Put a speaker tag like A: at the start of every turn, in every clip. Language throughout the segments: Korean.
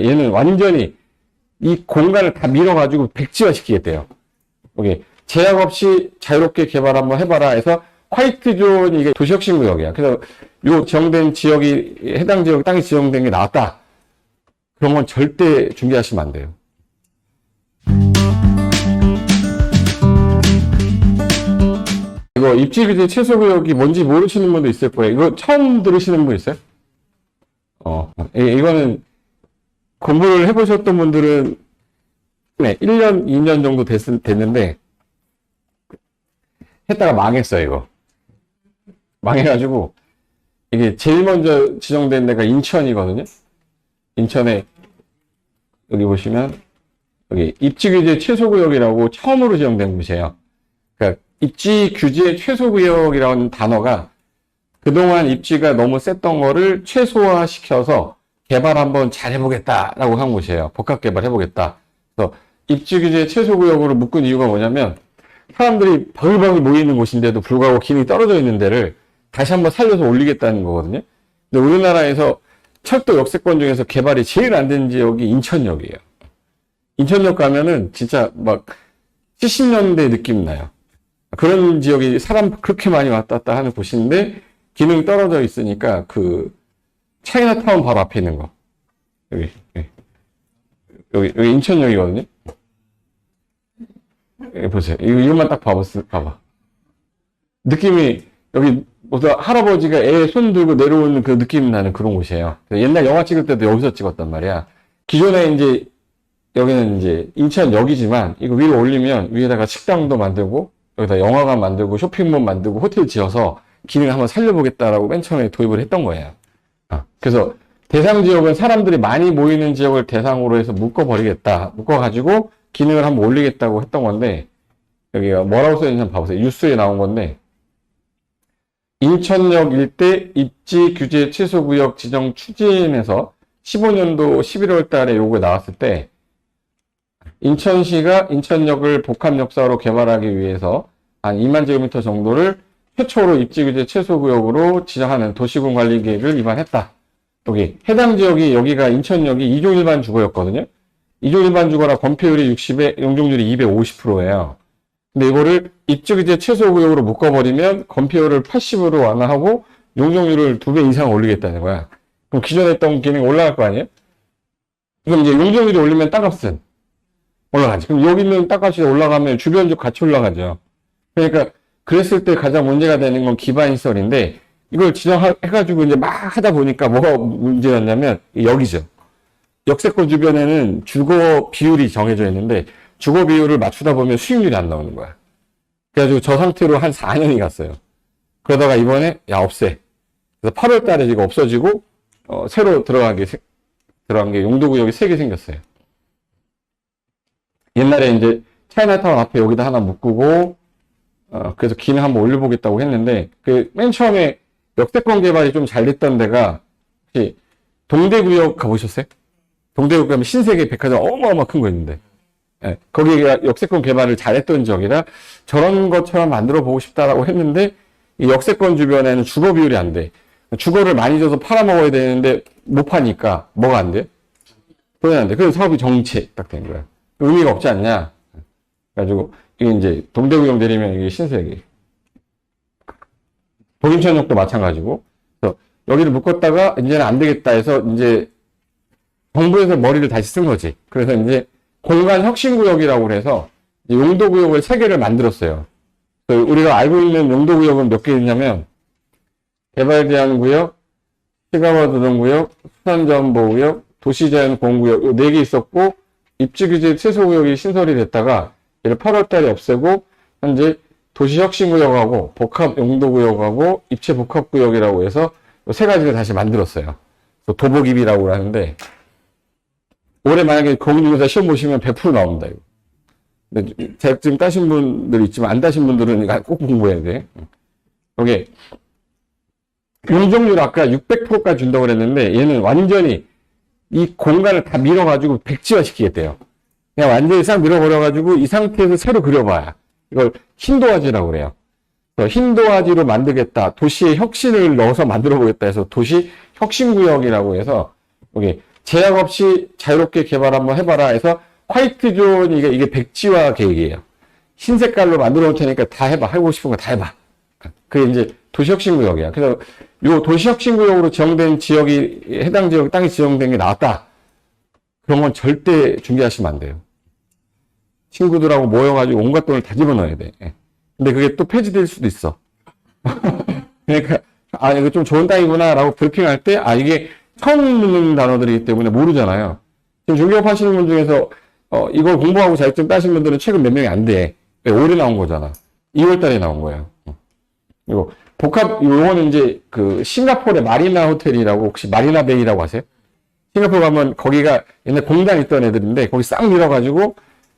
A: 얘는 완전히 이 공간을 다 밀어가지고 백지화 시키겠대요. 여기 제약 없이 자유롭게 개발 한번 해봐라 해서 화이트 존이 이게 도시혁신구역이야. 그래서 요 지정된 지역이 해당 지역 땅이 지정된 게 나왔다. 그런 건 절대 중개하시면 안 돼요. 이거 입지규제 최소구역이 뭔지 모르시는 분도 있을 거예요. 이거 처음 들으시는 분 있어요? 이거는 공부를 해보셨던 분들은 네, 1년, 2년 정도 됐는데 했다가 망했어요, 이거. 망해가지고 이게 제일 먼저 지정된 데가 인천이거든요. 인천에 여기 보시면 여기 입지규제 최소구역이라고 처음으로 지정된 곳이에요. 그러니까 입지규제 최소구역이라는 단어가 그동안 입지가 너무 셌던 거를 최소화시켜서 개발 한번 잘 해보겠다라고 한 곳이에요. 복합개발 해보겠다. 그래서 입지규제 최소구역으로 묶은 이유가 뭐냐면 사람들이 바글바글 모이는 곳인데도 불구하고 기능이 떨어져 있는 데를 다시 한번 살려서 올리겠다는 거거든요. 근데 우리나라에서 철도 역세권 중에서 개발이 제일 안 된 지역이 인천역이에요. 인천역 가면은 진짜 막 70년대 느낌 나요. 그런 지역이 사람 그렇게 많이 왔다 갔다 하는 곳인데 기능 떨어져 있으니까 그 차이나타운 바로 앞에 있는 거. 여기 인천역이거든요. 여기 보세요. 이것만 딱 봐봐. 느낌이 여기 무슨 할아버지가 애 손 들고 내려오는 그 느낌 나는 그런 곳이에요. 옛날 영화 찍을 때도 여기서 찍었단 말이야. 기존에 이제 여기는 이제 인천역이지만 이거 위로 올리면 위에다가 식당도 만들고 여기다 영화관 만들고 쇼핑몰 만들고 호텔 지어서 기능을 한번 살려보겠다라고 맨 처음에 도입을 했던 거예요. 그래서 대상 지역은 사람들이 많이 모이는 지역을 대상으로 해서 묶어버리겠다. 묶어가지고 기능을 한번 올리겠다고 했던 건데 여기가 뭐라고 써있는지 한번 봐보세요. 뉴스에 나온 건데 인천역 일대 입지 규제 취소구역 지정 추진에서 15년도 11월 달에 요거 나왔을 때 인천시가 인천역을 복합역사로 개발하기 위해서 한 2만 제곱미터 정도를 최초로 입지규제 최소구역으로 지정하는 도시군 관리 계획을 위반했다. 여기 해당 지역이 여기가 인천역이 2종 일반 주거였거든요. 2종 일반 주거라 건폐율이 60에 용적률이 250%예요. 근데 이거를 입지규제 최소구역으로 묶어버리면 건폐율을 80으로 완화하고 용적률을 2배 이상 올리겠다는 거야. 그럼 기존에 했던 기능이 올라갈 거 아니에요? 그럼 이제 용적률이 올리면 땅값은 올라가지. 그럼 여기 있는 땅값이 올라가면 주변 쪽 같이 올라가죠. 그러니까 그랬을 때 가장 문제가 되는 건 기반시설인데 이걸 지정해가지고 이제 막 하다 보니까 뭐가 문제였냐면 여기죠. 역세권 주변에는 주거 비율이 정해져 있는데 주거 비율을 맞추다 보면 수익률이 안 나오는 거야. 그래가지고 저 상태로 한 4년이 갔어요. 그러다가 이번에 없애. 그래서 8월 달에 이거 없어지고 새로 들어간 게 용도구역이 3개 생겼어요. 옛날에 이제 차이나타운 앞에 여기다 하나 묶고 그래서 기능 한번 올려보겠다고 했는데 그 맨 처음에 역세권 개발이 좀 잘 됐던 데가 혹시 동대구역 가보셨어요? 동대구역 가면 신세계 백화점 어마어마 큰 거 있는데 거기가 역세권 개발을 잘했던 지역이라 저런 것처럼 만들어 보고 싶다라고 했는데 이 역세권 주변에는 주거 비율이 안 돼. 주거를 많이 줘서 팔아먹어야 되는데 못 파니까 뭐가 안 돼? 돈이 안 돼. 그래서 사업이 정체 딱 된 거야. 의미가 없지 않냐? 그래가지고 이게 이제 동대구역 내리면 이게 신세계. 동인천역도 마찬가지고. 그래서 여기를 묶었다가 이제는 안 되겠다 해서 이제 정부에서 머리를 다시 쓴 거지. 그래서 이제 공간 혁신구역이라고 해서 용도구역을 3개를 만들었어요. 우리가 알고 있는 용도구역은 몇 개 있냐면 개발 제한 구역, 시가와 도정구역, 수산자원보호구역, 도시자연보호구역 이 4개 있었고 입지규제 최소구역이 신설이 됐다가 얘를 8월 달에 없애고 현재 도시혁신구역하고 복합용도구역하고 입체복합구역이라고 해서 3가지를 다시 만들었어요. 도복입이라고 하는데 올해 만약에 공인중개사 시험 보시면 100% 나옵니다. 이거. 근데 자격증 따신 분들 있지만 안 따신 분들은 이거 꼭 공부해야 돼. 여기 용적률 아까 600%까지 준다고 그랬는데 얘는 완전히 이 공간을 다 밀어가지고 백지화 시키겠대요. 그냥 완전히 싹 밀어버려가지고 이 상태에서 새로 그려봐야. 이걸 흰도화지라고 그래요. 흰도화지로 만들겠다. 도시의 혁신을 넣어서 만들어 보겠다 해서 도시 혁신구역이라고 해서 여기 제약 없이 자유롭게 개발 한번 해봐라 해서 화이트 존이 이게 백지화 계획이에요. 흰 색깔로 만들어 놓을 테니까 다 해봐. 하고 싶은 거 다 해봐. 그게 이제 도시혁신구역이야. 그래서 요 도시혁신구역으로 지정된 지역이, 해당 지역 땅이 지정된 게 나왔다. 그런 건 절대 중개하시면 안 돼요. 친구들하고 모여가지고 온갖 돈을 다 집어넣어야 돼. 근데 그게 또 폐지될 수도 있어. 그러니까, 아, 이거 좀 좋은 땅이구나, 라고 브리핑할 때, 아, 이게 처음 듣는 단어들이기 때문에 모르잖아요. 지금 중개업 하시는 분 중에서, 이거 공부하고 자격증 따신 분들은 최근 몇 명이 안 돼. 올해 나온 거잖아. 2월 달에 나온 거예요. 이거, 복합, 요거는 이제, 싱가포르의 마리나 호텔이라고, 혹시 마리나 베이라고 아세요? 싱가포르 가면 거기가 옛날 공단 있던 애들인데, 거기 싹 밀어가지고,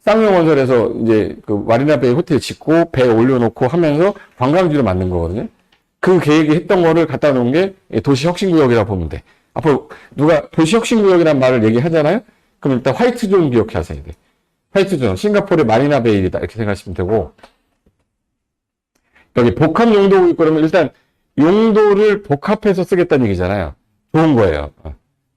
A: 쌍용건설에서 이제 마리나 베이 호텔 짓고, 배에 올려놓고 하면서 관광지로 만든 거거든요. 그 계획이 했던 거를 갖다 놓은 게 도시혁신구역이라고 보면 돼. 앞으로 누가 도시혁신구역이라는 말을 얘기하잖아요? 그럼 일단 화이트존 기억해 하셔야 돼. 화이트존, 싱가포르의 마리나 베이다 이렇게 생각하시면 되고, 여기 복합 용도구역 그러면 일단 용도를 복합해서 쓰겠다는 얘기잖아요. 좋은 거예요.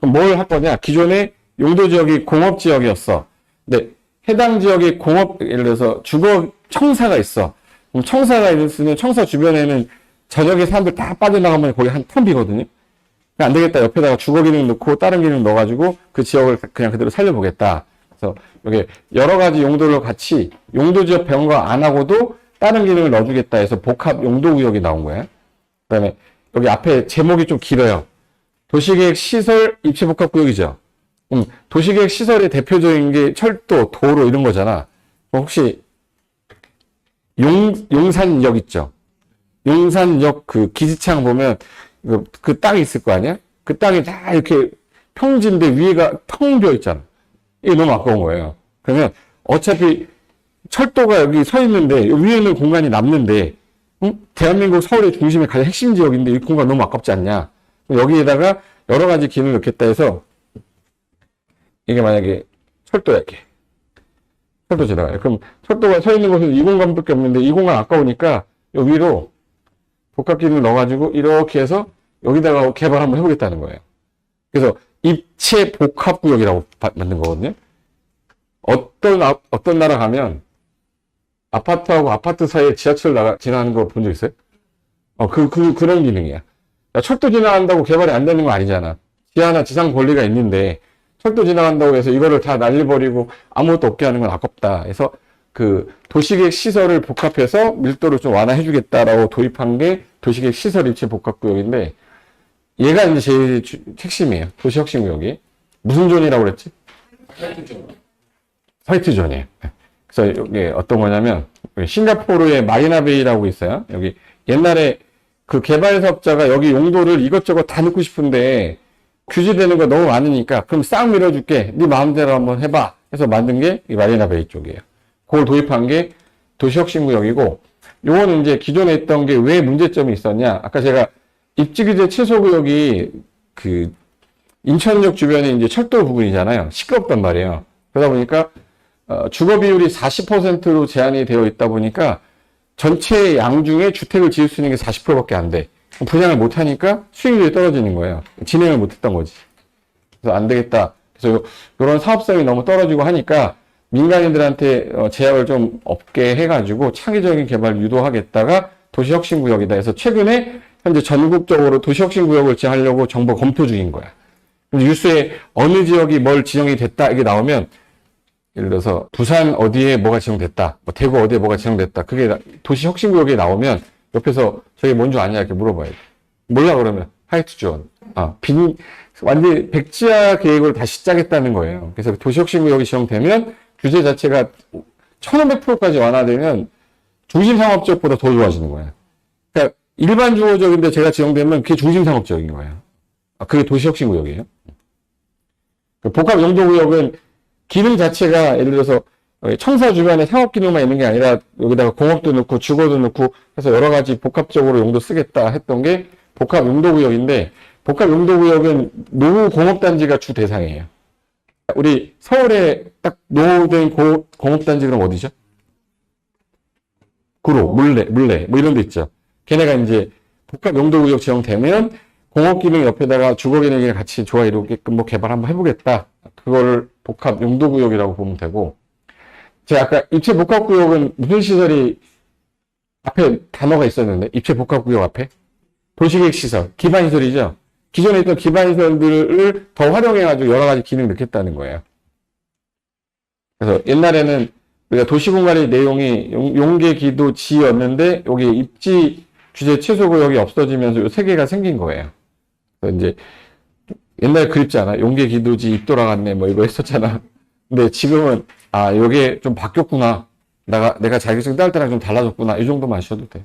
A: 그럼 뭘 할 거냐? 기존에 용도 지역이 공업 지역이었어. 근데 해당 지역에 공업, 예를 들어서 주거 청사가 있어. 그럼 청사가 있으면 청사 주변에는 저녁에 사람들 다 빠져나가면 거기 한 텀 비거든요. 안 되겠다. 옆에다가 주거 기능 넣고 다른 기능 넣어가지고 그 지역을 그냥 그대로 살려보겠다. 그래서 여기 여러 가지 용도를 같이 용도 지역 변경 안 하고도 다른 기능을 넣어주겠다 해서 복합 용도 구역이 나온 거예요. 그 다음에 여기 앞에 제목이 좀 길어요. 도시계획 시설 입지 복합 구역이죠. 도시계획 시설의 대표적인 게 철도, 도로 이런 거잖아. 혹시 용산역 있죠? 용산역 기지창 보면 그 땅이 있을 거 아니야? 그 땅이 다 이렇게 평지인데 위에가 텅 비어 있잖아. 이게 너무 아까운 거예요. 그러면 어차피 철도가 여기 서 있는데 위에는 공간이 남는데 대한민국 서울의 중심의 가장 핵심 지역인데 이 공간 너무 아깝지 않냐? 여기에다가 여러 가지 기능을 넣겠다 해서 이게 만약에 철도야 이렇게 철도 지나가요. 그럼 철도가 서 있는 곳은 이 공간밖에 없는데 이 공간 아까우니까 여기 위로 복합 기능을 넣어가지고 이렇게 해서 여기다가 개발 한번 해보겠다는 거예요. 그래서 입체 복합구역이라고 만든 거거든요. 어떤 나라 가면 아파트하고 아파트 사이에 지하철 지나가는 거 본 적 있어요? 그런 기능이야. 철도 지나간다고 개발이 안 되는 거 아니잖아. 지하나 지상 권리가 있는데 철도 지나간다고 해서 이거를 다 날려버리고 아무것도 없게 하는 건 아깝다. 해서 도시계획 시설을 복합해서 밀도를 좀 완화해주겠다라고 도입한 게 도시계획 시설 입지 복합구역인데 얘가 이제 제일 핵심이에요. 도시혁신구역이. 무슨 존이라고 그랬지? 화이트존이에요. 그래서 여기 어떤 거냐면 싱가포르의 마리나베이라고 있어요. 여기 옛날에 그 개발 사업자가 여기 용도를 이것저것 다 넣고 싶은데 규제되는 거 너무 많으니까 그럼 싹 밀어줄게. 네 마음대로 한번 해봐. 해서 만든 게 이 마리나베이 쪽이에요. 그걸 도입한 게 도시혁신구역이고 요거는 이제 기존에 있던 게 왜 문제점이 있었냐. 아까 제가 입지규제 최소구역이 인천역 주변에 이제 철도 부분이잖아요. 시끄럽단 말이에요. 그러다 보니까 주거 비율이 40%로 제한이 되어 있다 보니까 전체 양 중에 주택을 지을 수 있는 게 40%밖에 안 돼. 분양을 못 하니까 수익률이 떨어지는 거예요. 진행을 못 했던 거지. 그래서 안 되겠다. 그래서 이런 사업성이 너무 떨어지고 하니까 민간인들한테 제약을 좀 없게 해가지고 창의적인 개발을 유도하겠다가 도시혁신구역이다 해서 최근에 현재 전국적으로 도시혁신구역을 지정하려고 정부가 검토 중인 거야. 뉴스에 어느 지역이 뭘 지정이 됐다 이게 나오면 예를 들어서 부산 어디에 뭐가 지정됐다, 뭐 대구 어디에 뭐가 지정됐다. 그게 도시혁신구역에 나오면 옆에서 저게 뭔지 아냐 이렇게 물어봐야 돼. 몰라 그러면 화이트존. 완전히 백지화 계획을 다시 짜겠다는 거예요. 그래서 도시혁신구역이 지정되면 규제 자체가 1500%까지 완화되면 중심상업지역보다 더 좋아지는 거예요. 그러니까 일반 주거지역인데 제가 지정되면 그게 중심상업지역인 거예요. 그게 도시혁신구역이에요. 복합용도구역은 기능 자체가 예를 들어서 청사 주변에 상업기능만 있는 게 아니라 여기다가 공업도 넣고 주거도 넣고 해서 여러 가지 복합적으로 용도 쓰겠다 했던 게 복합용도구역인데 복합용도구역은 노후 공업단지가 주 대상이에요. 우리 서울에 딱 노후된 공업단지 그럼 어디죠? 구로, 물레 뭐 이런 데 있죠. 걔네가 이제 복합용도구역 지정되면 공업 기능 옆에다가 주거 기능이 같이 조화 이루게끔 뭐 개발 한번 해보겠다. 그거를 복합 용도구역이라고 보면 되고, 제가 아까 입체 복합구역은 무슨 시설이 앞에 단어가 있었는데, 입체 복합구역 앞에 도시계획 시설, 기반시설이죠. 기존에 있던 기반시설들을 더 활용해가지고 여러 가지 기능 넣겠다는 거예요. 그래서 옛날에는 우리가 도시공간의 내용이 용계기도지였는데 여기 입지 규제 최소구역이 없어지면서 요 세 개가 생긴 거예요. 그래서 이제 옛날에 그립잖아. 용계기도지 입 돌아갔네 뭐 이거 했었잖아. 근데 지금은 아 요게 좀 바뀌었구나. 내가 자격증 딸 때랑 좀 달라졌구나. 이 정도만 아셔도 돼.